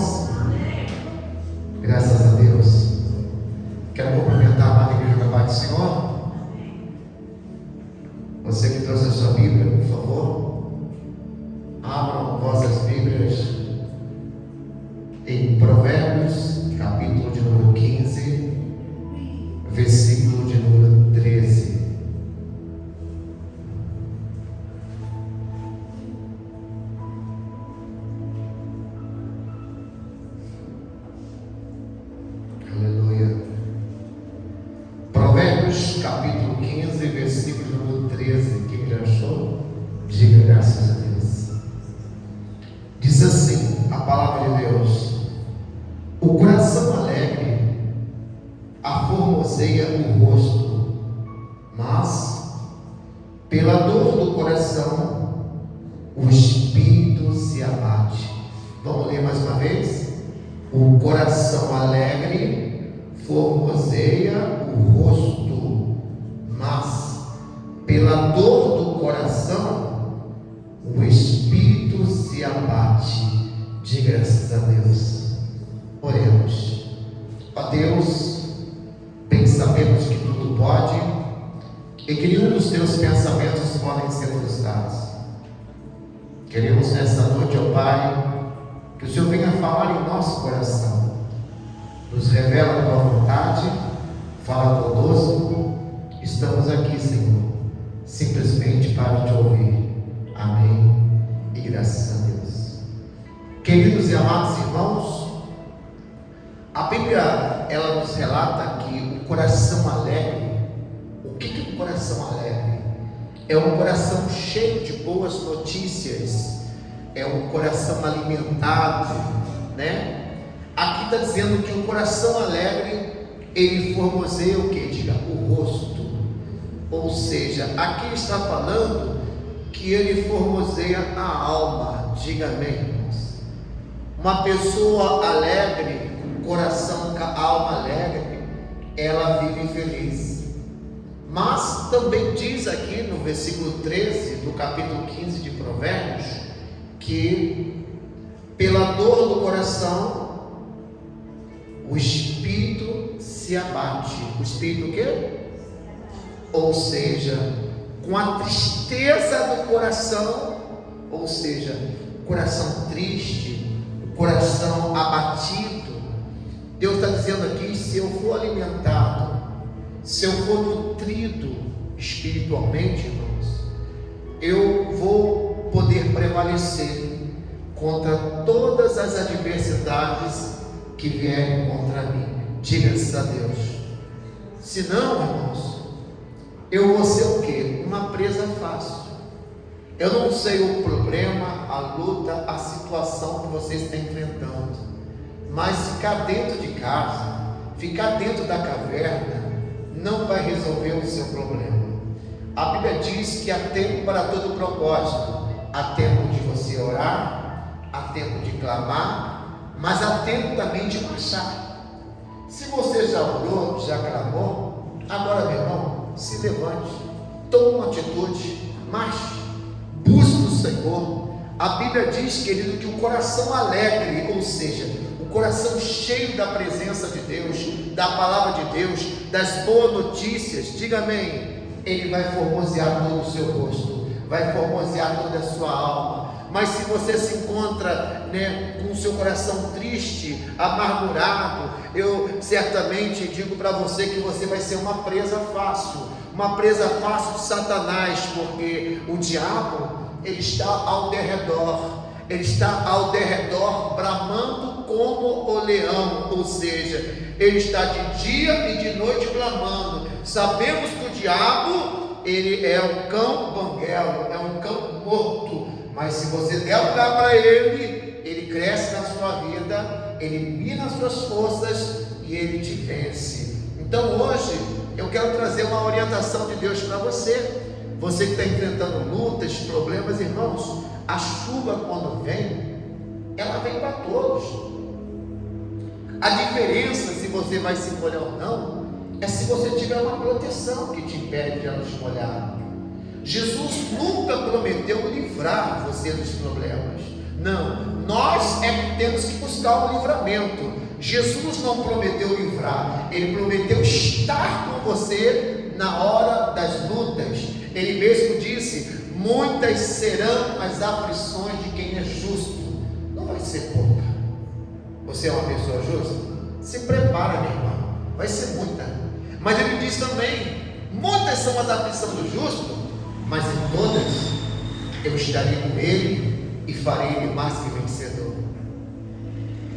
irmãos? Graças a Deus. Quero cumprimentar a amada igreja da paz do Senhor. Você que trouxe a sua Bíblia, por favor, abram vossas Bíblias em Provérbios, capítulo de número 15, versículo de número 13. Capítulo 15, versículo número 13. Quem já achou? Diga graças a Deus. Diz assim a palavra de Deus: o coração alegre aformoseia o rosto, mas pela dor do coração o espírito se abate. Vamos ler mais uma vez? O coração alegre formoseia o rosto, mas pela dor do coração o espírito se abate. De graças a Deus. Oremos. Ó Deus, bem sabemos que tudo pode e que nenhum dos teus pensamentos podem ser frustrados. Queremos nessa noite, ó Pai, que o Senhor venha falar em nosso coração, nos revela a tua vontade, fala conosco. Estamos aqui, Senhor, simplesmente para te ouvir. Amém e graças a Deus. Queridos e amados irmãos, a Bíblia, ela nos relata que o coração alegre, o que é um coração alegre? É um coração cheio de boas notícias, é um coração alimentado, né? Aqui está dizendo que o coração alegre, ele formoseia o que? Diga, o rosto. Ou seja, aqui está falando que ele formoseia a alma. Diga amém, irmãos. Uma pessoa alegre, com coração, com a alma alegre, ela vive feliz. Mas também diz aqui no versículo 13 do capítulo 15 de Provérbios, que pela dor do coração o espírito se abate. O espírito o quê? Ou seja, com a tristeza do coração, ou seja, o coração triste, o coração abatido. Deus está dizendo aqui: se eu for alimentado, se eu for nutrido espiritualmente, irmãos, eu vou poder prevalecer contra todas as adversidades que vierem contra mim. Diga-se a Deus. Se não, irmãos, eu vou ser o quê? Uma presa fácil. Eu não sei o problema, a luta, a situação que você está enfrentando, mas ficar dentro de casa, ficar dentro da caverna, não vai resolver o seu problema. A Bíblia diz que há tempo para todo propósito. Há tempo de você orar, há tempo de clamar, mas há tempo também de marchar. Se você já orou, já clamou, agora, meu irmão, se levante, tome uma atitude, marche, busque o Senhor. A Bíblia diz, querido, que o coração alegre, ou seja, o coração cheio da presença de Deus, da palavra de Deus, das boas notícias, diga amém, ele vai formosear todo o seu rosto, vai formosear toda a sua alma. Mas se você se encontra, com o seu coração triste, amargurado, eu certamente digo para você que você vai ser uma presa fácil de Satanás, porque o diabo, ele está ao derredor, bramando como o leão, ou seja, ele está de dia e de noite clamando. Sabemos que o diabo, ele é um cão banguelo, é um cão morto. Mas se você der lugar para ele, ele cresce na sua vida, ele mina as suas forças e ele te vence. Então hoje eu quero trazer uma orientação de Deus para você. Você que está enfrentando lutas, problemas, irmãos, a chuva quando vem, ela vem para todos. A diferença se você vai se molhar ou não, é se você tiver uma proteção que te impede de ela te molhar. Jesus nunca prometeu livrar você dos problemas, Não, nós é que temos que buscar o livramento. Jesus não prometeu livrar, Ele prometeu estar com você na hora das lutas. Ele mesmo disse: muitas serão as aflições de quem é justo. Não vai ser pouca. Você é uma pessoa justa? Se prepara, meu irmão, vai ser muita. Mas ele diz também: muitas são as aflições do justo, mas em todas eu estarei com ele e farei ele mais que vencedor.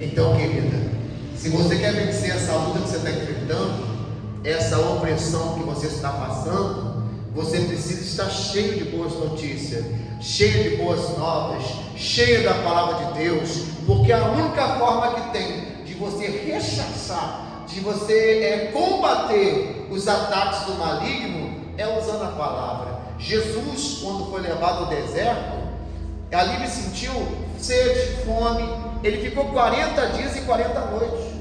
Então, querida, se você quer vencer essa luta que você está enfrentando, essa opressão que você está passando, você precisa estar cheio de boas notícias, cheio de boas novas, cheio da palavra de Deus, porque a única forma que tem de você rechaçar, de você combater os ataques do maligno, é usando a palavra. Jesus, quando foi levado ao deserto, ali ele sentiu sede, fome, ele ficou 40 dias e 40 noites.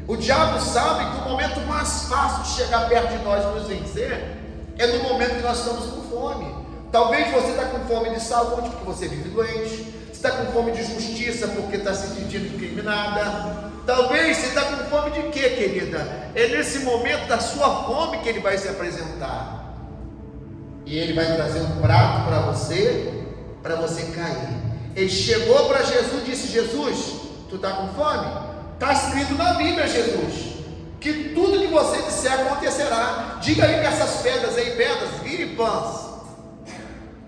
O diabo sabe que o momento mais fácil de chegar perto de nós e nos vencer é no momento que nós estamos com fome. Talvez você está com fome de saúde, porque você vive doente. Você está com fome de justiça, porque está se sentindo discriminada. Talvez você está com fome de quê, querida? É nesse momento da sua fome que ele vai se apresentar. E ele vai trazer um prato para você cair. Ele chegou para Jesus e disse: Jesus, tu está com fome? Está escrito na Bíblia, Jesus, que tudo que você disser acontecerá. Diga aí que essas pedras virem pães.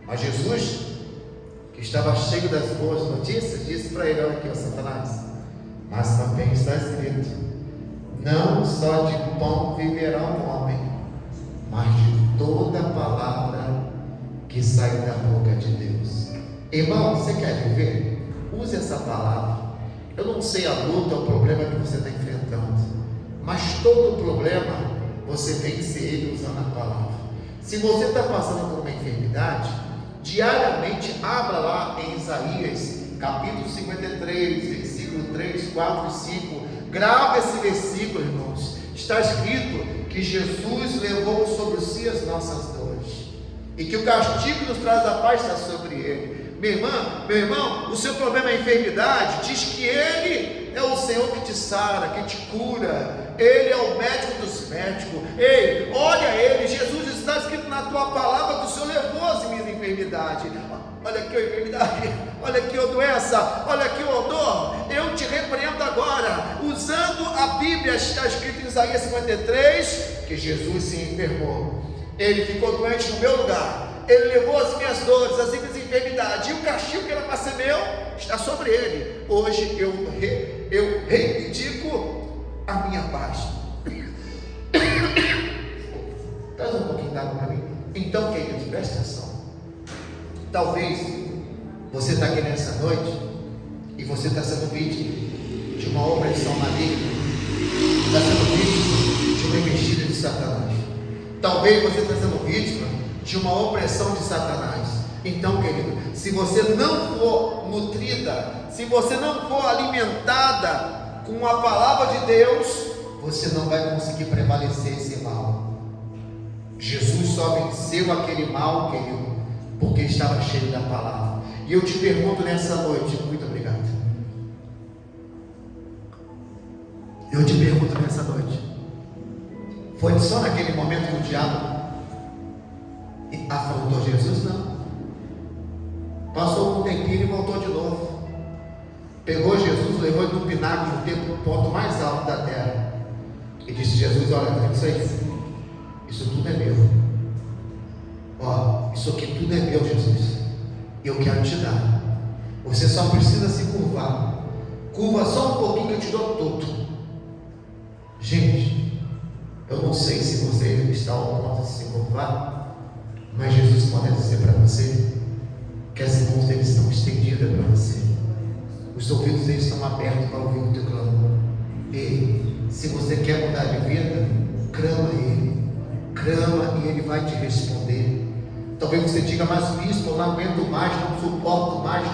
Mas Jesus, que estava cheio das boas notícias, disse para ele: olha aqui, ó, Satanás, mas também está escrito: não só de pão viverá o homem, mas de toda palavra que sai da boca de Deus. Irmão, você quer viver? Use essa palavra. Eu não sei a luta, o problema que você está enfrentando, mas todo problema você vence ele usando a palavra. Se você está passando por uma enfermidade, diariamente abra lá em Isaías capítulo 53, versículo 3, 4 e 5. Grave esse versículo, irmãos. Está escrito que Jesus levou sobre si as nossas dores, e que o castigo que nos traz a paz está sobre ele. Minha irmã, meu irmão, o seu problema é enfermidade, diz que Ele é o Senhor que te sara, que te cura. Ele é o médico dos médicos. Ei, olha Ele, Jesus, está escrito na tua palavra que o Senhor levou as minhas enfermidades. Olha aqui, ó, enfermidade, olha aqui, ó, doença, olha aqui, ó, dor. Eu te repreendo agora, usando a Bíblia. Está escrito em Isaías 53 que Jesus se enfermou. Ele ficou doente no meu lugar. Ele levou as minhas dores, as minhas enfermidades, e o castigo que era para ser meu está sobre ele. Hoje eu reivindico a minha paz. Traz um pouquinho d'água para mim. Então, queridos, presta atenção. Talvez você está aqui nessa noite e você está sendo vítima de uma opressão maligna, está sendo vítima de uma investida de Satanás. Talvez você está sendo vítima de uma opressão de Satanás. Então, querido, se você não for nutrida, se você não for alimentada com a palavra de Deus, você não vai conseguir prevalecer esse mal. Jesus só venceu aquele mal, querido, porque estava cheio da palavra. E eu te pergunto nessa noite, muito obrigado. Eu te pergunto nessa noite, foi só naquele momento que o diabo afrontou Jesus? Não. Passou um tempinho e voltou de novo. Pegou Jesus, levou ele no pináculo, no ponto mais alto da terra, e disse: Jesus, olha, isso aí, isso tudo é meu. Ó, isso aqui tudo é meu, Jesus. Eu quero te dar. Você só precisa se curvar. Curva só um pouquinho que eu te dou tudo. Gente, eu não sei se você está ao ponto de se curvar, mas Jesus pode dizer para você que as mãos dele estão estendidas para você, os ouvidos deles estão abertos para ouvir o teu clamor. E se você quer mudar de vida, clama a ele, clama e ele vai te responder. Talvez você diga: mas bispo, eu não aguento mais, não suporto mais,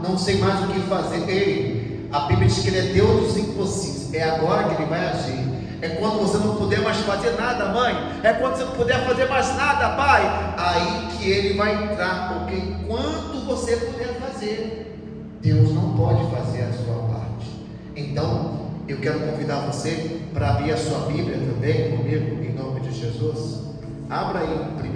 não sei mais o que fazer. Ei, a Bíblia diz que ele é Deus dos impossíveis. É agora que ele vai agir. É quando você não puder mais fazer nada, mãe. É quando você não puder fazer mais nada, pai. Aí que ele vai entrar, porque enquanto você puder fazer, Deus não pode fazer a sua parte. Então, eu quero convidar você para abrir a sua Bíblia também comigo, em nome de Jesus. Abra aí em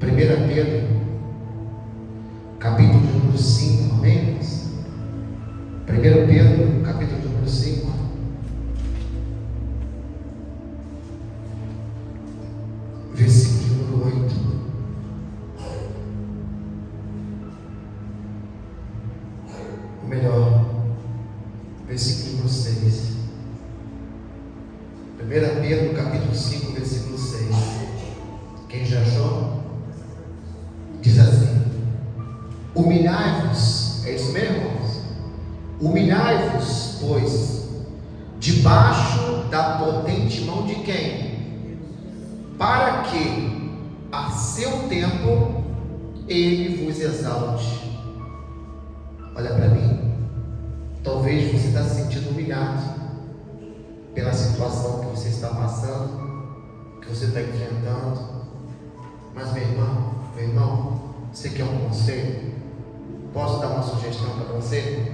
1 Pedro, capítulo número 5, amém? 1 Pedro, capítulo número 5. Versículo número 8. Ou melhor, versículo número 6. 1 Pedro, capítulo 5, versículo 6. Quem já achou? Diz assim: humilhai-vos, é isso mesmo, irmãos? Humilhai-vos, pois, debaixo da potente mão de quem? Para que, a seu tempo, Ele vos exalte. Olha para mim, talvez você está se sentindo humilhado pela situação que você está passando, que você está enfrentando, mas meu irmão, você quer um conselho? Posso dar uma sugestão para você?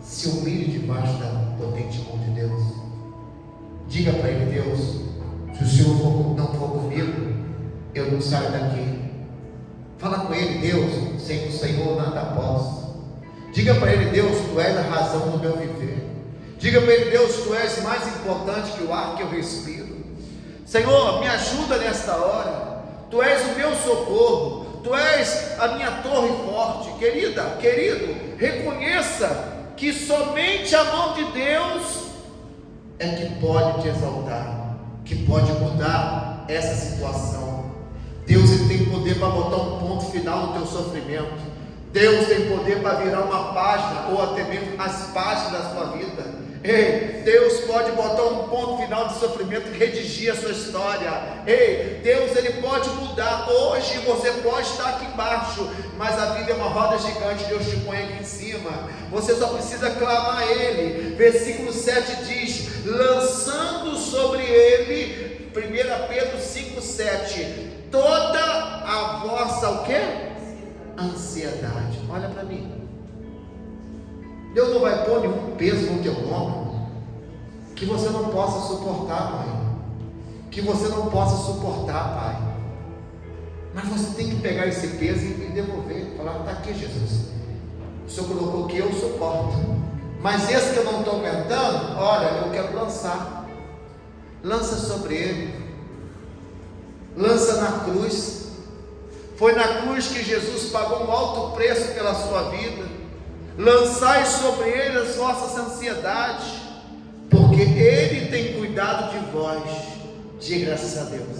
Se humilhe debaixo da potente mão de Deus. Diga para Ele: Deus, se o Senhor não for comigo, eu não saio daqui. Fala com Ele: Deus, sem o Senhor nada posso. Diga para Ele: Deus, Tu és a razão do meu viver. Diga para Ele: Deus, Tu és mais importante que o ar que eu respiro. Senhor, me ajuda nesta hora. Tu és o meu socorro, Tu és a minha torre forte. Querida, querido, reconheça que somente a mão de Deus é que pode te exaltar, que pode mudar essa situação. Deus, Ele tem poder para botar um ponto final no teu sofrimento. Deus tem poder para virar uma página, ou até mesmo as páginas da sua vida. Ei, Deus pode botar um ponto final de sofrimento e redigir a sua história. Ei, Deus, Ele pode mudar. Hoje você pode estar aqui embaixo, mas a vida é uma roda gigante, Deus te põe aqui em cima. Você só precisa clamar a Ele. Versículo 7 diz: lançando sobre Ele, 1 Pedro 5,7, toda a vossa, o quê? Ansiedade. Olha para mim. Deus não vai pôr nenhum peso no teu ombro que você não possa suportar, mãe, que você não possa suportar, pai. Mas você tem que pegar esse peso e devolver, falar: está aqui, Jesus, o Senhor colocou que eu suporto, mas esse que eu não estou aguentando, olha, eu quero lançar. Lança sobre Ele, lança na cruz. Foi na cruz que Jesus pagou um alto preço pela sua vida. Lançai sobre Ele as vossas ansiedades, porque Ele tem cuidado de vós. Diga graças a Deus.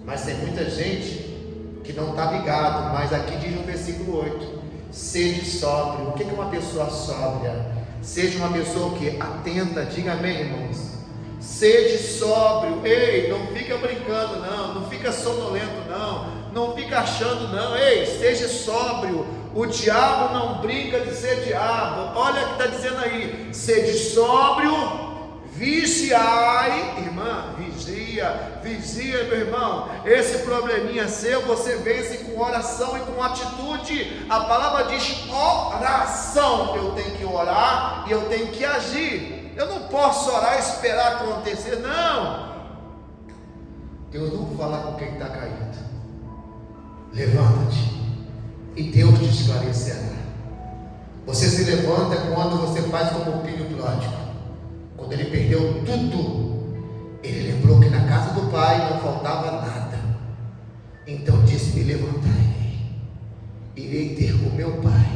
Mas tem muita gente que não está ligado. Mas aqui diz no versículo 8: sede sóbrio. O que é uma pessoa sóbria? Seja uma pessoa que atenta. Diga amém, irmãos. Sede sóbrio. Ei, não fica brincando não fica sonolento não fica achando não. Ei, seja sóbrio. O diabo não brinca de ser diabo. Olha o que está dizendo aí: sede sóbrio, vigiai. Irmã, vigia, meu irmão. Esse probleminha seu, você vence com oração e com atitude. A palavra diz oração. Eu tenho que orar e eu tenho que agir. Eu não posso orar e esperar acontecer, não. Deus não fala com quem está caído. Levanta-te e Deus te esclarecerá. Você se levanta quando você faz como o filho pródigo. Quando ele perdeu tudo, ele lembrou que na casa do pai não faltava nada. Então disse: me levantarei, irei ter com meu pai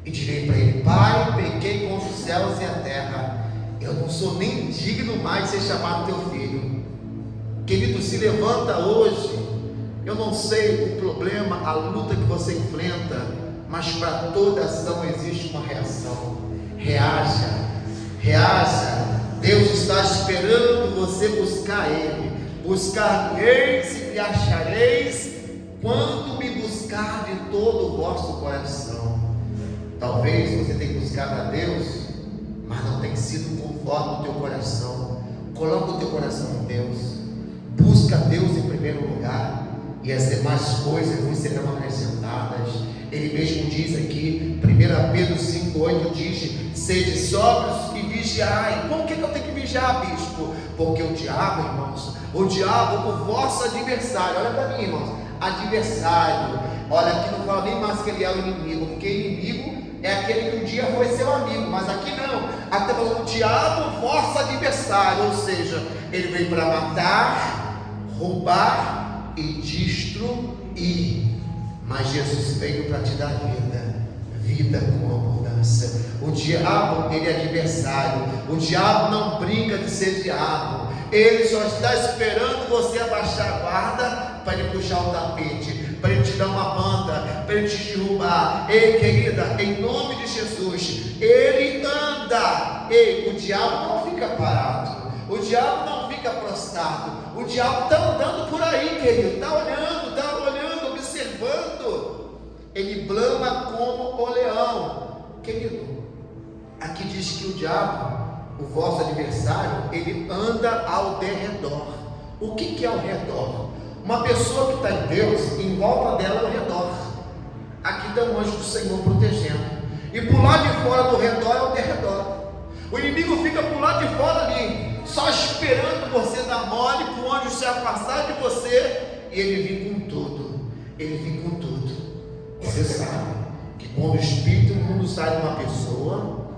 e direi para ele: Pai, pequei contra os céus e a terra, eu não sou nem digno mais de ser chamado teu filho. Querido, se levanta hoje. Eu não sei o problema, a luta que você enfrenta, mas para toda ação existe uma reação. Reaja. Deus está esperando você buscar Ele. Buscar-me-eis e me achareis, quando me buscar de todo o vosso coração. Talvez você tenha buscado a Deus, mas não tem sido conforme o teu coração. Coloca o teu coração em Deus, busca Deus em primeiro lugar, e as demais coisas vos serão acrescentadas. Ele mesmo diz aqui, 1 Pedro 5,8 diz: sede sóbrios e vigiai. Por que eu tenho que vigiar, bispo? Porque o diabo, irmãos, o vosso adversário, olha para mim, irmãos, adversário, olha aqui não fala nem mais que ele é o inimigo, porque inimigo é aquele que um dia foi seu amigo, mas aqui não, aqui está falando o diabo, vosso adversário, ou seja, ele veio para matar, roubar e destruir, mas Jesus veio para te dar vida com abundância. O diabo, ele é adversário, o diabo não brinca de ser diabo, ele só está esperando você abaixar a guarda para ele puxar o tapete, para ele te dar uma banda, para ele te derrubar. Ei, querida, em nome de Jesus, ele anda. Ei, o diabo não fica parado, o diabo não fica prostrado, o diabo está andando por aí, querido, está olhando, observando. Ele brama como o leão. Querido, aqui diz que o diabo, o vosso adversário, ele anda ao derredor. O que é ao redor? Uma pessoa que está em Deus, em volta dela é ao redor. Aqui está um anjo do Senhor protegendo, e por lá de fora do redor é o derredor. O inimigo fica por lá de fora ali, só esperando você dar mole, para o anjo se afastar de você, e ele vem com tudo. Você sabe que quando o espírito imundo sai de uma pessoa,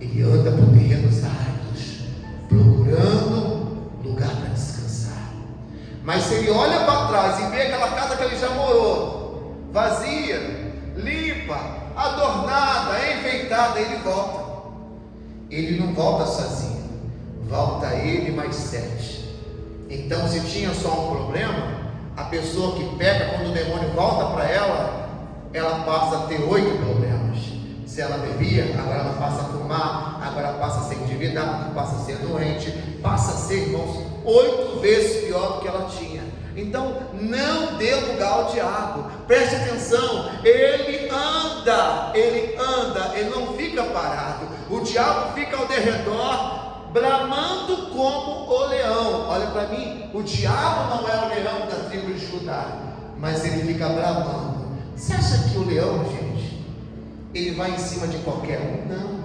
ele anda por terrenos áridos, procurando lugar para descansar. Mas se ele olha para trás e vê aquela casa que ele já morou, vazia, limpa, adornada, enfeitada, ele volta. Ele não volta sozinho, volta ele mais 7. Então, se tinha só um problema, a pessoa que peca, quando o demônio volta para ela passa a ter 8 problemas. Se ela bebia, agora ela passa a fumar, agora passa a ser endividada, passa a ser doente, passa a ser, irmãos, 8 vezes pior do que ela tinha. Então, não dê lugar ao diabo. Preste atenção, ele anda, ele não fica parado. O diabo fica ao derredor, bramando como o leão. Olha para mim, o diabo não é o leão da tribo de Judá, mas ele fica bramando. Você acha que o leão, gente, ele vai em cima de qualquer um? Não.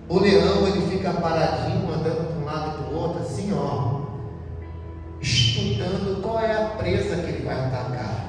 O leão, ele fica paradinho, andando para um lado e para o outro, assim, ó, estudando qual é a presa que ele vai atacar.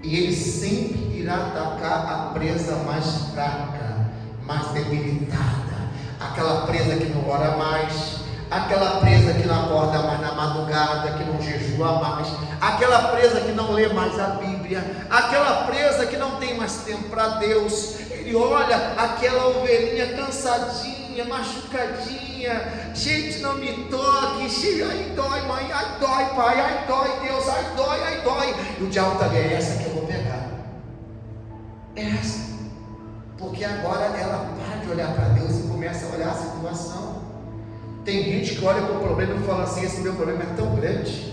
E ele sempre irá atacar a presa mais fraca, mais debilitada, aquela presa que não ora mais, aquela presa que não acorda mais na madrugada, que não jejua mais, aquela presa que não lê mais a Bíblia, aquela presa que não tem mais tempo para Deus. Ele olha aquela ovelhinha cansadinha, machucadinha, gente, não me toque, ai dói mãe, ai dói pai, ai dói Deus, ai dói, e o diabo está ali, é essa que eu vou pegar, é essa, porque agora ela para de olhar para Deus e começa a olhar a situação. Tem gente que olha para o problema e fala assim: esse meu problema é tão grande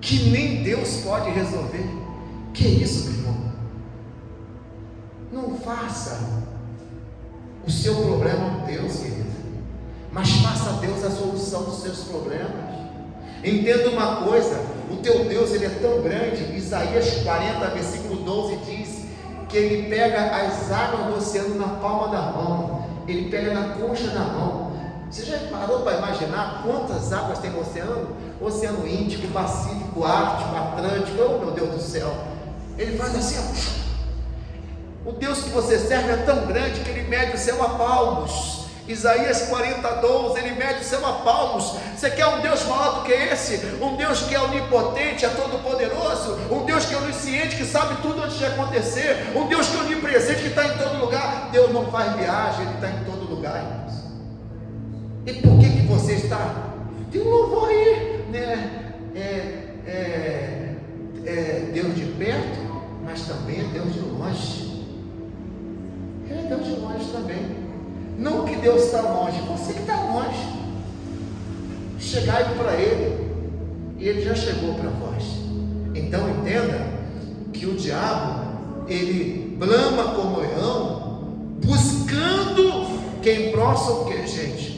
que nem Deus pode resolver. Que isso, meu irmão? Não faça o seu problema com Deus, querido, mas faça a Deus a solução dos seus problemas. Entenda uma coisa, o teu Deus, ele é tão grande. Isaías 40, versículo 12 diz que ele pega as águas do oceano na palma da mão, ele pega na concha da mão. Você já parou para imaginar quantas águas tem no oceano? Oceano Índico, Pacífico, Ártico, Atlântico, oh meu Deus do céu. Ele faz assim, ó. O Deus que você serve é tão grande que ele mede o céu a palmos. Isaías 40, 12, ele mede o céu a palmos. Você quer um Deus maior do que esse? Um Deus que é onipotente, é todo poderoso, um Deus que é onisciente, que sabe tudo antes de acontecer, um Deus que é onipresente, que está em todo lugar. Deus não faz viagem, ele está em todo lugar, irmãos. E por que você está? Tem um louvor aí, né? Deus de perto, mas também é Deus de longe. Ele é Deus de longe também. Não que Deus está longe, você que está longe. Chegai para Ele, e Ele já chegou para vós. Então entenda que o diabo, ele brama como leão, buscando quem possa o que, gente?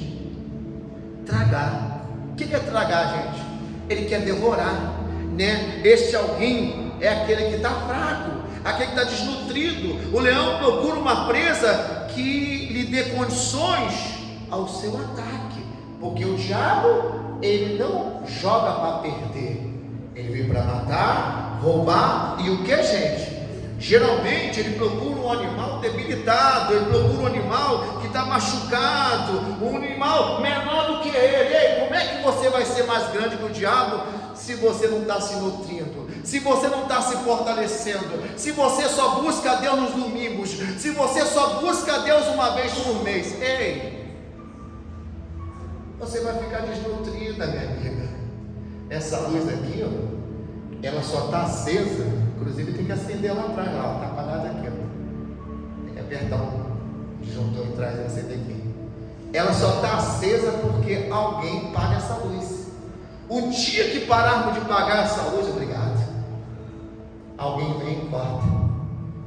tragar. O que é tragar, gente? Ele quer devorar, né? Este alguém é aquele que está fraco, aquele que está desnutrido. O leão procura uma presa que lhe dê condições ao seu ataque, porque o diabo, ele não joga para perder, ele veio para matar, roubar e o que, gente? Geralmente ele procura um animal debilitado, ele procura um animal que está machucado, um animal menor do que ele. Ei, como é que você vai ser mais grande que o diabo se você não está se nutrindo, se você não está se fortalecendo, se você só busca a Deus nos domingos, se você só busca a Deus uma vez por mês? Ei, você vai ficar desnutrida, minha amiga. Essa luz aqui, ó, ela só está acesa, inclusive tem que acender lá atrás, lá, está apagada aqui, ó. Tem que apertar um disjuntor atrás e acender aqui. Ela só está acesa porque alguém paga essa luz. O dia que pararmos de pagar essa luz, obrigado, alguém vem e corta.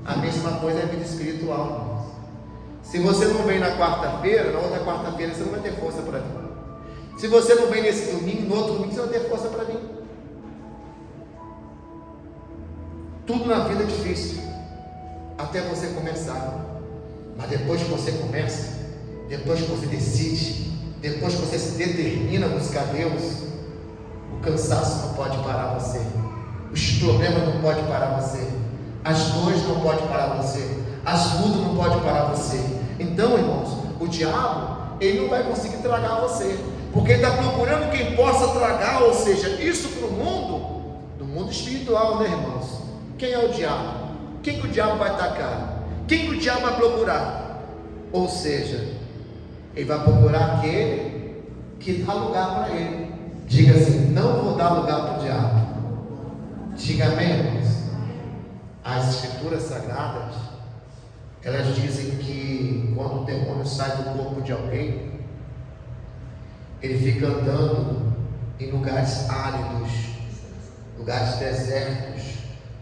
A mesma coisa é a vida espiritual, irmãos. Se você não vem na quarta-feira, na outra quarta-feira você não vai ter força para vir. Se você não vem nesse domingo, no outro domingo você vai ter força para vir. Tudo na vida é difícil, até você começar. Mas depois que você começa, depois que você decide, depois que você se determina a buscar Deus, o cansaço não pode parar você, os problemas não podem parar você, as dores não podem parar você, as lutas não podem parar você. Então, irmãos, o diabo, ele não vai conseguir tragar você, porque ele está procurando quem possa tragar, ou seja, isso para o mundo, do mundo espiritual, né, irmãos? Quem é o diabo? Quem que o diabo vai atacar? Quem que o diabo vai procurar? Ou seja, ele vai procurar aquele que dá lugar para ele. Diga assim: não vou dar lugar para o diabo. Diga amém, irmãos. As escrituras sagradas, elas dizem que quando o demônio sai do corpo de alguém, ele fica andando em lugares áridos, lugares desertos,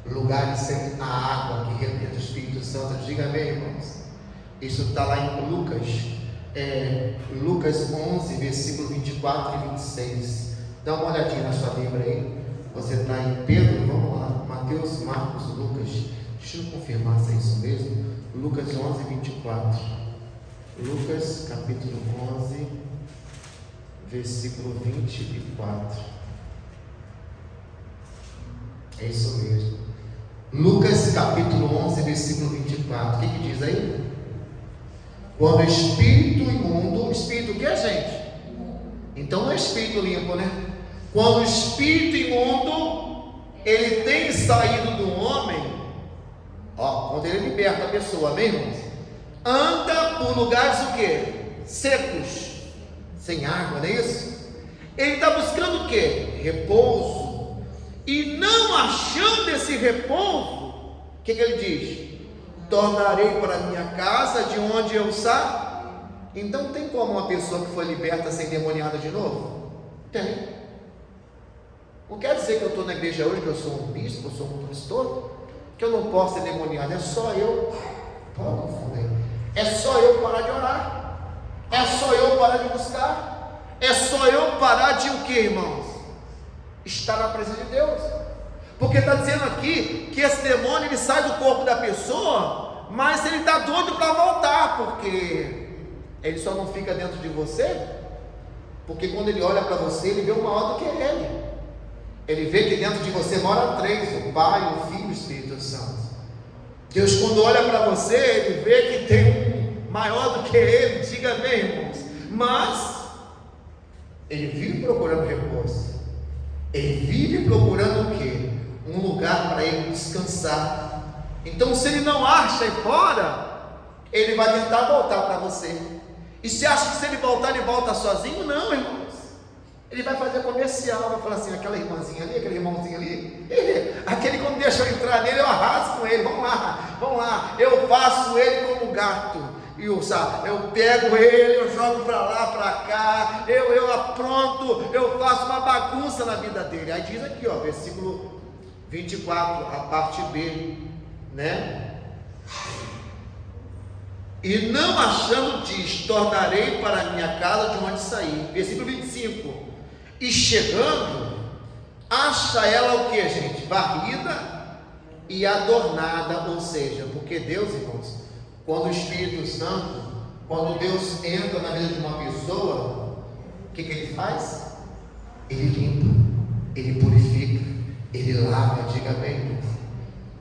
lugares sem a água que representa o Espírito Santo. Diga amém, irmãos. Isso está lá em Lucas 11, versículo 24 e 26. Dá uma olhadinha na sua Bíblia aí. Você está em Pedro, vamos lá, Mateus, Marcos, Lucas. Deixa eu confirmar se é isso mesmo. Lucas 11, 24. Lucas capítulo 11, versículo 24. É isso mesmo. Lucas capítulo 11, versículo 24. O que diz aí? Quando o espírito imundo, espírito o que é, gente? Então não é espírito limpo, né? Quando o espírito imundo, ele tem saído do homem, ó, quando ele liberta a pessoa, amém, irmãos? Anda por lugares o que? Secos, sem água, não é isso? Ele está buscando o que? Repouso. E não achando esse repouso, o que ele diz? Tornarei para minha casa, de onde eu saí. Então tem como uma pessoa que foi liberta ser endemoniada de novo? Tem. Não quer dizer que eu estou na igreja hoje, que eu sou um bispo, eu sou um pastor, que eu não posso ser endemoniado. É só eu, é só eu parar de orar, é só eu parar de buscar, é só eu parar de o que, irmãos? Estar na presença de Deus. Porque está dizendo aqui que esse demônio ele sai do corpo da pessoa, mas ele está doido para voltar, porque ele só não fica dentro de você, porque quando ele olha para você, ele vê o maior do que ele vê que dentro de você mora três: o Pai, o Filho e o Espírito Santo. Deus, quando olha para você, ele vê que tem um maior do que ele. Diga amém, irmãos. Mas ele vive procurando repouso, ele vive procurando o quê? Um lugar para ele descansar. Então, se ele não acha aí fora, ele vai tentar voltar para você. E se acha que se ele voltar, ele volta sozinho? Não, irmãos. Ele vai fazer comercial, vai falar assim: aquela irmãzinha ali, aquele irmãozinho ali, aquele quando deixa eu entrar nele, eu arraso com ele, vamos lá, eu faço ele como gato, e eu pego ele, eu jogo para lá, para cá, eu apronto, eu faço uma bagunça na vida dele. Aí diz aqui, ó, versículo 24, a parte B, né? E não achando, diz: tornarei para a minha casa de onde saí. Versículo 25. E chegando, acha ela o que, gente? Varrida e adornada. Ou seja, porque Deus, irmãos, quando o Espírito Santo, quando Deus entra na vida de uma pessoa, o que ele faz? Ele limpa, ele purifica, ele lava. Diga bem,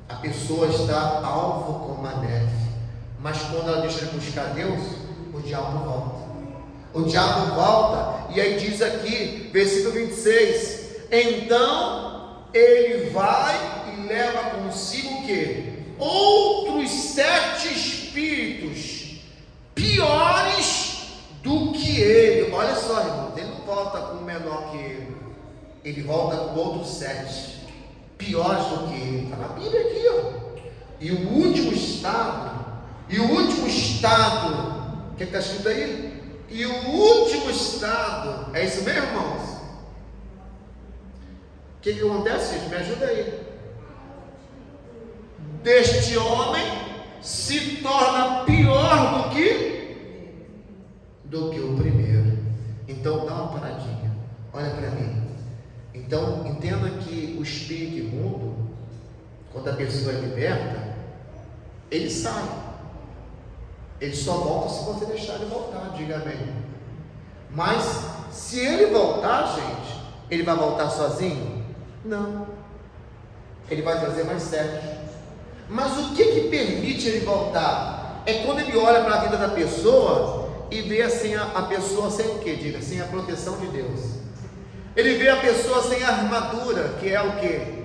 a pessoa está alvo como a neve, mas quando ela deixa de buscar Deus, o diabo volta. O diabo volta, e aí diz aqui, versículo 26, então ele vai e leva consigo o quê? Outros 7 espíritos piores do que ele. Olha só, irmão, ele não volta com o menor que ele volta com outros 7 piores do que ele. Está na Bíblia aqui, ó. E o último estado, o que está escrito aí? E o último estado, é isso mesmo, irmãos? O que acontece, gente? Me ajuda aí. Deste homem se torna pior do que o primeiro. Então dá uma paradinha, olha para mim. Então entenda que o espírito imundo, quando a pessoa é liberta, ele sai. Ele só volta se você deixar ele voltar, diga bem. Mas se ele voltar, gente, ele vai voltar sozinho? Não. Ele vai trazer mais 7. Mas o que permite ele voltar? É quando ele olha para a vida da pessoa e vê assim a pessoa sem o que? Diga, sem a proteção de Deus. Ele vê a pessoa sem a armadura, que é o que?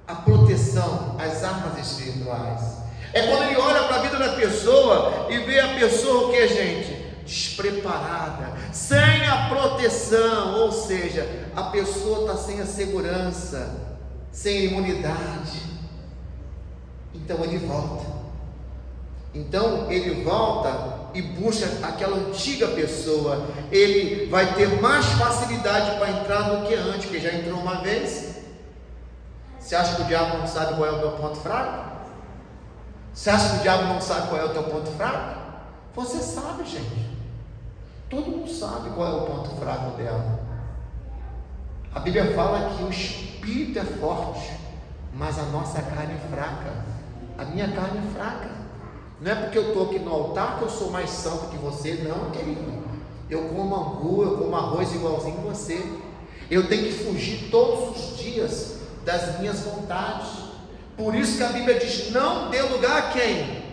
A proteção, as armas espirituais. É quando ele olha para a vida da pessoa e vê a pessoa o que, gente? Despreparada, sem a proteção, ou seja, a pessoa está sem a segurança, sem a imunidade. Então ele volta. Então ele volta e busca aquela antiga pessoa. Ele vai ter mais facilidade para entrar do que antes, porque já entrou uma vez. Você acha que o diabo não sabe qual é o meu ponto fraco? Você acha que o diabo não sabe qual é o teu ponto fraco? Você sabe, gente. Todo mundo sabe qual é o ponto fraco dela. A Bíblia fala que o espírito é forte, mas a nossa carne é fraca. A minha carne é fraca. Não é porque eu estou aqui no altar que eu sou mais santo que você, não, querido. Eu como angu, eu como arroz igualzinho você. Eu tenho que fugir todos os dias das minhas vontades. Por isso que a Bíblia diz: não dê lugar a quem?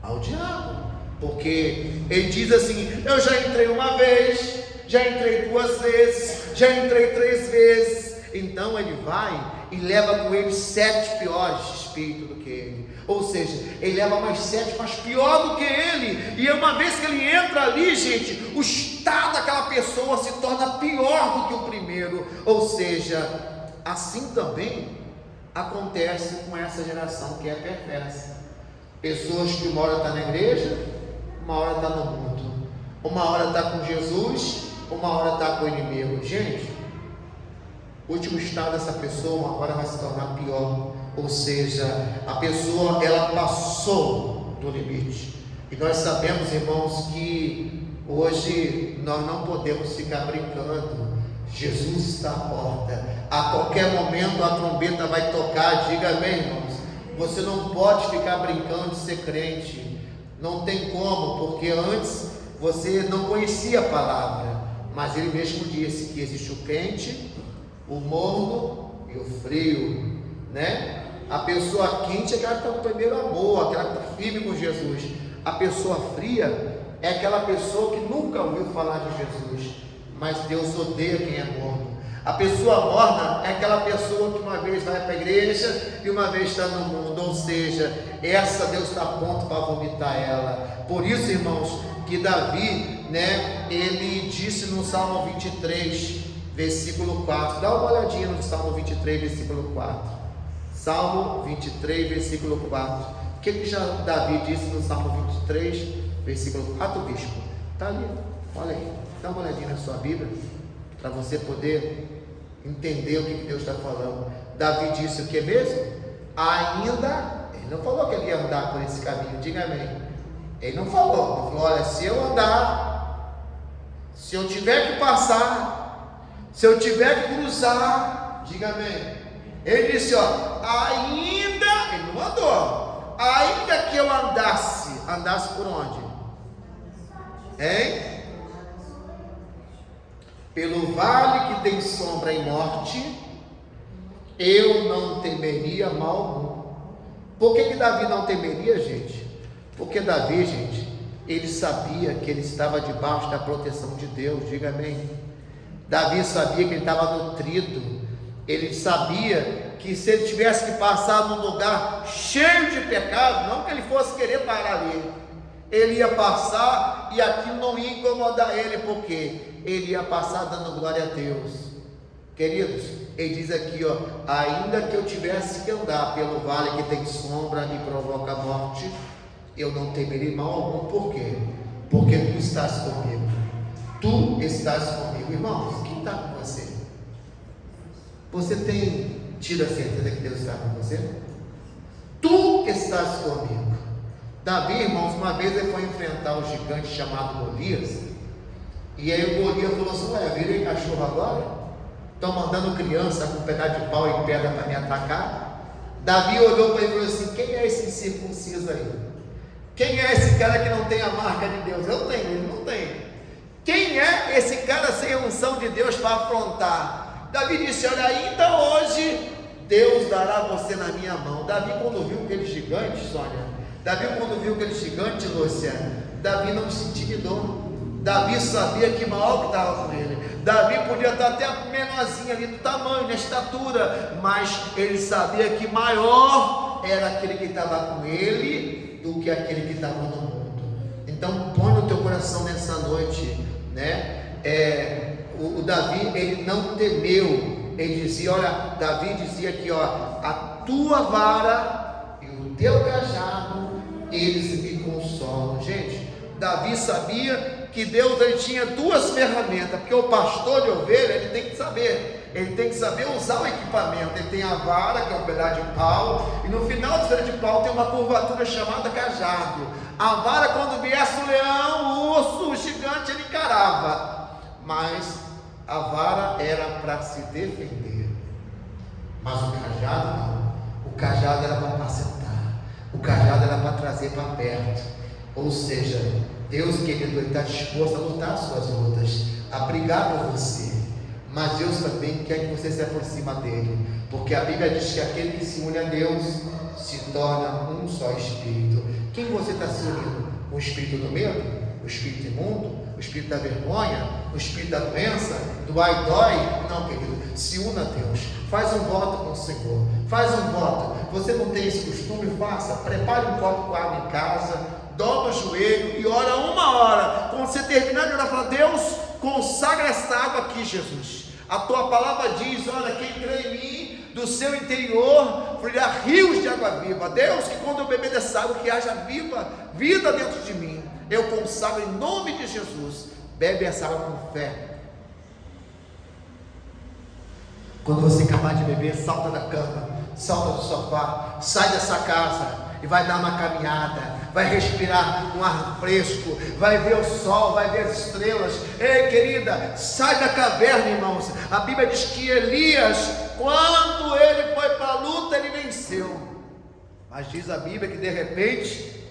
Ao diabo. Porque ele diz assim: eu já entrei uma vez, já entrei 2 vezes, já entrei 3 vezes. Então ele vai e leva com ele 7 piores espíritos do que ele. Ou seja, ele leva mais 7, mas pior do que ele. E uma vez que ele entra ali, gente, o estado daquela pessoa se torna pior do que o primeiro. Ou seja, assim também acontece com essa geração que é perversa. Pessoas que uma hora está na igreja, uma hora está no mundo, uma hora está com Jesus, uma hora está com o inimigo. Gente, o último estado dessa pessoa uma hora vai se tornar pior. Ou seja, a pessoa ela passou do limite. E nós sabemos, irmãos, que hoje nós não podemos ficar brincando. Jesus está à porta. A qualquer momento a trombeta vai tocar. Diga amém, irmãos. Você não pode ficar brincando de ser crente. Não tem como, porque antes você não conhecia a palavra. Mas ele mesmo disse que existe o quente, o morno e o frio, né? A pessoa quente é aquela que está no primeiro amor, aquela que está firme com Jesus. A pessoa fria é aquela pessoa que nunca ouviu falar de Jesus, mas Deus odeia quem é morno. A pessoa morna é aquela pessoa que uma vez vai para a igreja e uma vez está no mundo. Ou seja, essa Deus está pronto para vomitar ela. Por isso, irmãos, que Davi, né, ele disse no Salmo 23, versículo 4. Dá uma olhadinha no Salmo 23, versículo 4. Salmo 23, versículo 4. O que já Davi disse no Salmo 23, versículo 4, bispo? Está ali, olha aí. Dá uma olhadinha na sua Bíblia, para você poder entender o que Deus está falando. Davi disse o que mesmo? Ainda Ele não falou que ele ia andar por esse caminho, diga amém. Ele não falou, ele falou, olha, se eu andar, se eu tiver que passar, se eu tiver que cruzar, diga amém. Ele disse, ó, ainda, ele não andou, ainda que eu andasse por onde? Hein? Pelo vale que tem sombra e morte, eu não temeria mal algum. Por que Davi não temeria, gente? Porque Davi, gente, ele sabia que ele estava debaixo da proteção de Deus, diga amém. Davi sabia que ele estava nutrido, ele sabia que se ele tivesse que passar num lugar cheio de pecado, não que ele fosse querer parar ali, ele ia passar e aquilo não ia incomodar ele, porque ele ia passar dando glória a Deus. Queridos, ele diz aqui, ó, ainda que eu tivesse que andar pelo vale que tem sombra e provoca a morte, eu não temerei mal algum. Por quê? Porque tu estás comigo. Tu estás comigo. Irmãos, quem está com você? Você tem tido a certeza que Deus está com você? Tu estás comigo. Davi, irmãos, uma vez ele foi enfrentar um gigante chamado Golias, e aí o Golias falou assim, ué, virei cachorro agora? Estão mandando criança com um pedaço de pau e pedra para me atacar? Davi olhou para ele e falou assim, quem é esse incircunciso aí? Quem é esse cara que não tem a marca de Deus? Eu tenho, ele não tem. Quem é esse cara sem a unção de Deus para afrontar? Davi disse, olha, ainda hoje Deus dará você na minha mão. Davi, quando viu aquele gigante, Sônia, Davi, quando viu aquele gigante, Lúcia, Davi não se intimidou. Davi sabia que maior que estava com ele. Davi podia estar até menorzinho ali do tamanho, na estatura, mas ele sabia que maior era aquele que estava com ele do que aquele que estava no mundo. Então põe no teu coração nessa noite, né? O Davi, ele não temeu. Ele dizia, olha, Davi dizia aqui, ó, a tua vara e o teu cajado, eles me consolam. Gente, Davi sabia que Deus, ele tinha duas ferramentas, porque o pastor de ovelha, ele tem que saber usar o equipamento. Ele tem a vara, que é um pedaço de pau, e no final do pedaço de pau tem uma curvatura chamada cajado. A vara, quando viesse o leão, o urso, o gigante, ele encarava, mas a vara era para se defender, mas o cajado não. O cajado era para apacentar, o cajado era para trazer para perto. Ou seja, Deus, querido, ele está disposto a lutar as suas lutas, a brigar por você, mas Deus também quer que você se aproxime dele, porque a Bíblia diz que aquele que se une a Deus se torna um só espírito. Quem você está se unindo? O espírito do medo? O espírito imundo? O espírito da vergonha? O espírito da doença? Do ai dói? Não, querido, se una a Deus, faz um voto com o Senhor, faz um voto. Você não tem esse costume? Faça, prepare um copo com água em casa, dobra o joelho e ora uma hora. Quando você terminar de orar, fala, Deus, consagra esta água aqui, Jesus. A tua palavra diz, olha, quem crê em mim, do seu interior fluirá rios de água viva. Deus, que quando eu beber dessa água, que haja vida dentro de mim. Eu consagro em nome de Jesus. Bebe essa água com fé. Quando você acabar de beber, salta da cama, salta do sofá, sai dessa casa e vai dar uma caminhada, vai respirar um ar fresco, vai ver o sol, vai ver as estrelas. Ei, querida, sai da caverna, irmãos. A Bíblia diz que Elias, quando ele foi para a luta, ele venceu. Mas diz a Bíblia que de repente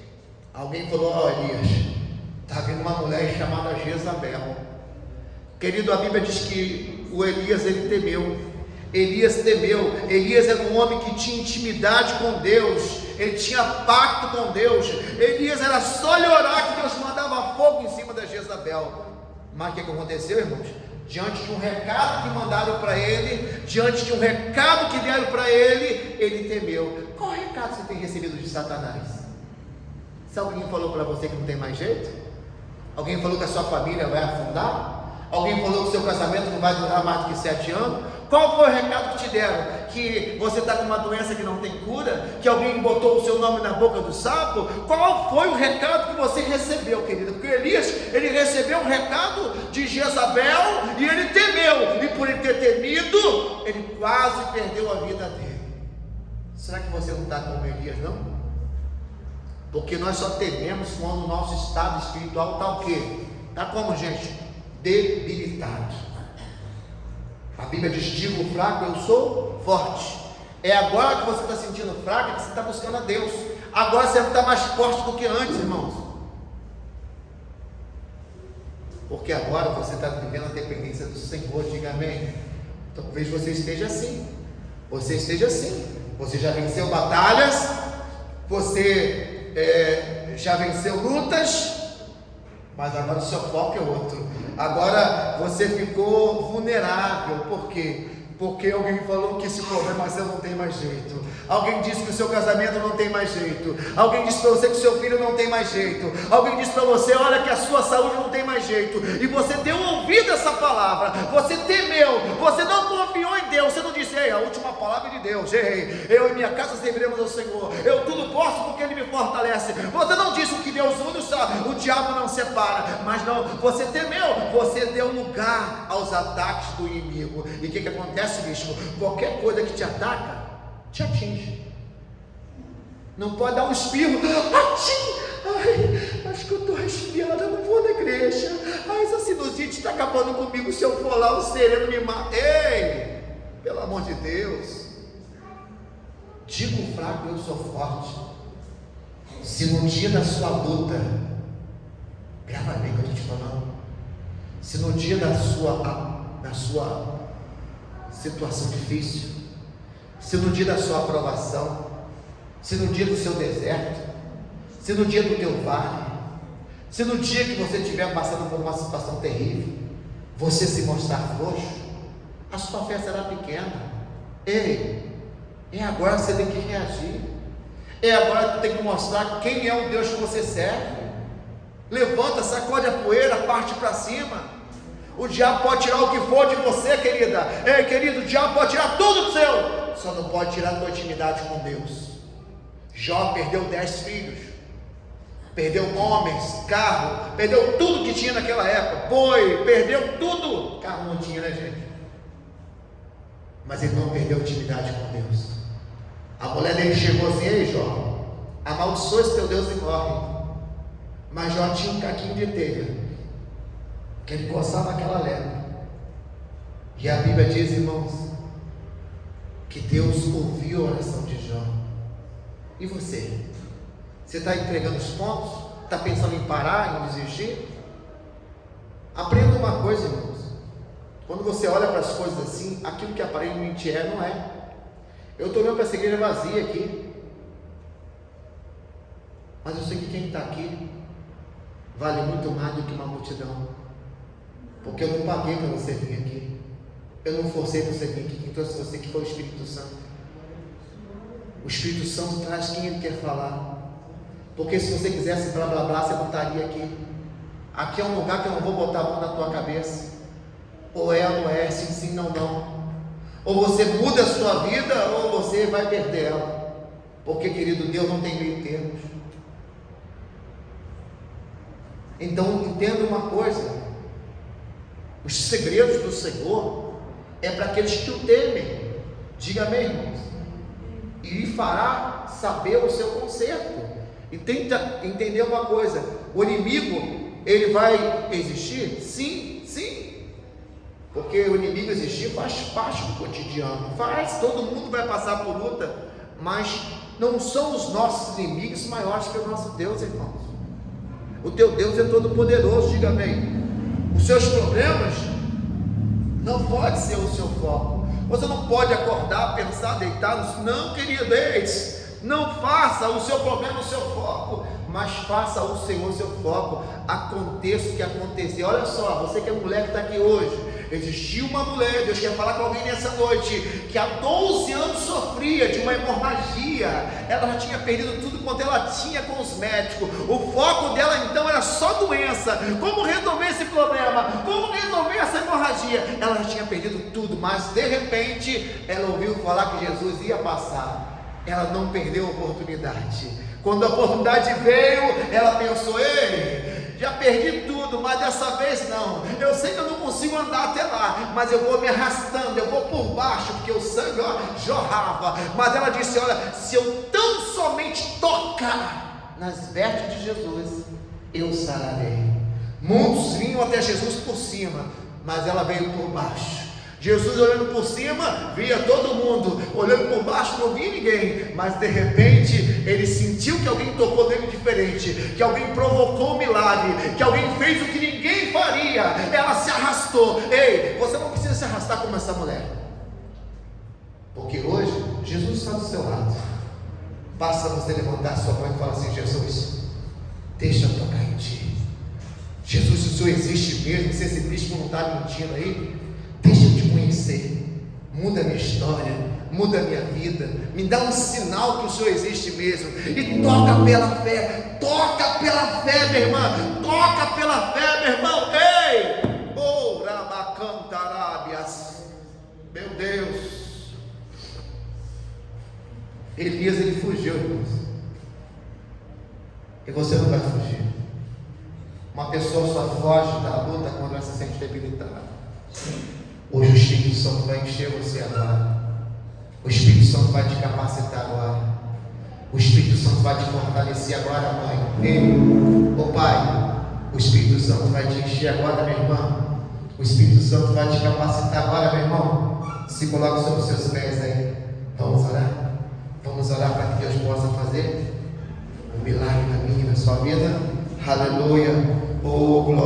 alguém falou, ó, Elias, está vindo uma mulher chamada Jezabel. Querido, a Bíblia diz que o Elias, ele temeu. Elias temeu. Elias era um homem que tinha intimidade com Deus, ele tinha pacto com Deus. Elias era só ele orar que Deus mandava fogo em cima da Jezabel. Mas o que aconteceu, irmãos? Diante de um recado que mandaram para ele, diante de um recado que deram para ele, ele temeu. Qual recado você tem recebido de Satanás? Se alguém falou para você que não tem mais jeito? Alguém falou que a sua família vai afundar? Alguém falou que o seu casamento não vai durar mais do que 7 anos? Qual foi o recado que te deram? Que você está com uma doença que não tem cura? Que alguém botou o seu nome na boca do sapo? Qual foi o recado que você recebeu, querido? Porque Elias, ele recebeu um recado de Jezabel e ele temeu. E por ele ter temido, ele quase perdeu a vida dele. Será que você não está como Elias, não? Porque nós só tememos quando o nosso estado espiritual está o quê? Está como, gente? Debilitado. A Bíblia diz: digo o fraco, eu sou forte. É agora que você está sentindo fraco que você está buscando a Deus. Agora você está mais forte do que antes, irmãos. Porque agora você está vivendo a dependência do Senhor. Diga amém. Talvez você esteja assim. Você esteja assim. Você já venceu batalhas. Você já venceu lutas. Mas agora o seu foco é outro. Agora você ficou vulnerável. Por quê? Porque alguém falou que esse problema seu não tem mais jeito. Alguém disse que o seu casamento não tem mais jeito. Alguém disse para você que o seu filho não tem mais jeito. Alguém disse para você, olha, que a sua saúde não tem mais jeito. E você deu ouvido a essa palavra. Você temeu. Você não confiou em Deus. Você não disse, ei, a última palavra é de Deus. Ei, eu e minha casa serviremos ao Senhor. Eu tudo posso porque Ele me fortalece. Você não disse o que Deus une, o diabo não separa. Mas não, você temeu. Você deu lugar aos ataques do inimigo. E o que acontece, bispo? Qualquer coisa que te ataca, te atinge. Não pode dar um espirro. Ai, acho que eu estou resfriada, não vou na igreja. Ai, essa sinusite está acabando comigo. Se eu for lá, o sereno me mata. Ei, pelo amor de Deus. Digo fraco, eu sou forte. Se no dia da sua luta, grava bem o que eu estou te falando. Se no dia da sua situação difícil, se no dia da sua aprovação, se no dia do seu deserto, se no dia do teu vale, se no dia que você estiver passando por uma situação terrível, você se mostrar frouxo, a sua fé será pequena. Ei, é agora que você tem que reagir. É agora que tu tem que mostrar quem é o Deus que você serve. Levanta, sacode a poeira, parte para cima. O diabo pode tirar o que for de você, querida. Ei, querido, o diabo pode tirar tudo do seu, só não pode tirar a tua intimidade com Deus. Jó perdeu 10 filhos, perdeu homens, carro, perdeu tudo que tinha naquela época, boi, perdeu tudo. Carro não tinha, né, gente? Mas ele não perdeu a intimidade com Deus. A mulher dele chegou assim: ei, Jó, amaldiçoa esse teu Deus e morre. Mas Jó tinha um caquinho de telha, que ele coçava aquela lepra. E a Bíblia diz, irmãos, que Deus ouviu a oração de Jó. E você? Você está entregando os pontos? Está pensando em parar, em desistir? Aprenda uma coisa, irmãos. Quando você olha para as coisas assim, aquilo que aparentemente é, não é. Eu estou olhando para essa igreja vazia aqui, mas eu sei que quem está aqui vale muito mais do que uma multidão. Porque eu não paguei para você vir aqui. Eu não forcei para você vir aqui. Quem trouxe você que foi o Espírito Santo. O Espírito Santo traz quem Ele quer falar. Porque se você quisesse blá blá blá, você não estaria aqui. Aqui é um lugar que eu não vou botar a mão na tua cabeça. Ou é ou não é, sim, sim, não, não. Ou você muda a sua vida, ou você vai perder ela. Porque, querido, Deus não tem meio termos. Então, entenda uma coisa. Os segredos do Senhor é para aqueles que o temem. Diga amém, irmãos. E lhe fará saber o seu conserto. E tenta entender uma coisa: o inimigo, ele vai existir? Sim, sim. Porque o inimigo existir faz parte do cotidiano. Todo mundo vai passar por luta. Mas não são os nossos inimigos maiores que o nosso Deus, irmãos. O teu Deus é todo poderoso, diga amém. Os seus problemas não pode ser o seu foco. Você não pode acordar, pensar, deitar. Não, querido, não faça o seu problema o seu foco, mas faça o Senhor o seu foco. Aconteça o que acontecer. Olha só, você que é mulher que está aqui hoje, existiu uma mulher, Deus quer falar com alguém nessa noite, que há 12 anos sofria de uma hemorragia. Ela já tinha perdido tudo quanto ela tinha com os médicos. O foco dela então era só doença. Como resolver esse problema? Como resolver essa hemorragia? Ela já tinha perdido tudo, mas de repente ela ouviu falar que Jesus ia passar. Ela não perdeu a oportunidade. Quando a oportunidade veio, ela pensou: ei, já perdi tudo, mas dessa vez não. Eu sei que eu não consigo andar até lá, mas eu vou me arrastando, eu vou por baixo, porque o sangue jorrava. Mas ela disse: olha, se eu tão somente tocar nas vestes de Jesus, eu sararei. Muitos vinham até Jesus por cima, mas ela veio por baixo. Jesus olhando por cima, via todo mundo, olhando por baixo, não via ninguém, mas de repente, ele sentiu que alguém tocou nele diferente, que alguém provocou um milagre, que alguém fez o que ninguém faria. Ela se arrastou. Ei, você não precisa se arrastar como essa mulher, porque hoje, Jesus está do seu lado. Basta você levantar sua mão e falar assim: Jesus, deixa eu tocar em ti. Jesus, se o Senhor existe mesmo, se esse bispo não está mentindo aí, deixa eu te conhecer, muda a minha história, muda a minha vida, me dá um sinal que o Senhor existe mesmo, e toca pela fé, minha irmã, toca pela fé, meu irmão. Ei, oh, rabacantarábias, meu Deus. Elias, ele fugiu, irmãos, e você não vai fugir. Uma pessoa só foge da luta quando ela se sente debilitada. Hoje o Espírito Santo vai encher você agora. O Espírito Santo vai te capacitar agora. O Espírito Santo vai te fortalecer agora, mãe. Ei, ô pai, o Espírito Santo vai te encher agora, minha irmã. O Espírito Santo vai te capacitar agora, meu irmão. Se coloque sobre os seus pés aí. Vamos orar? Vamos orar para que Deus possa fazer um milagre na minha e na sua vida. Aleluia. Oh, glória.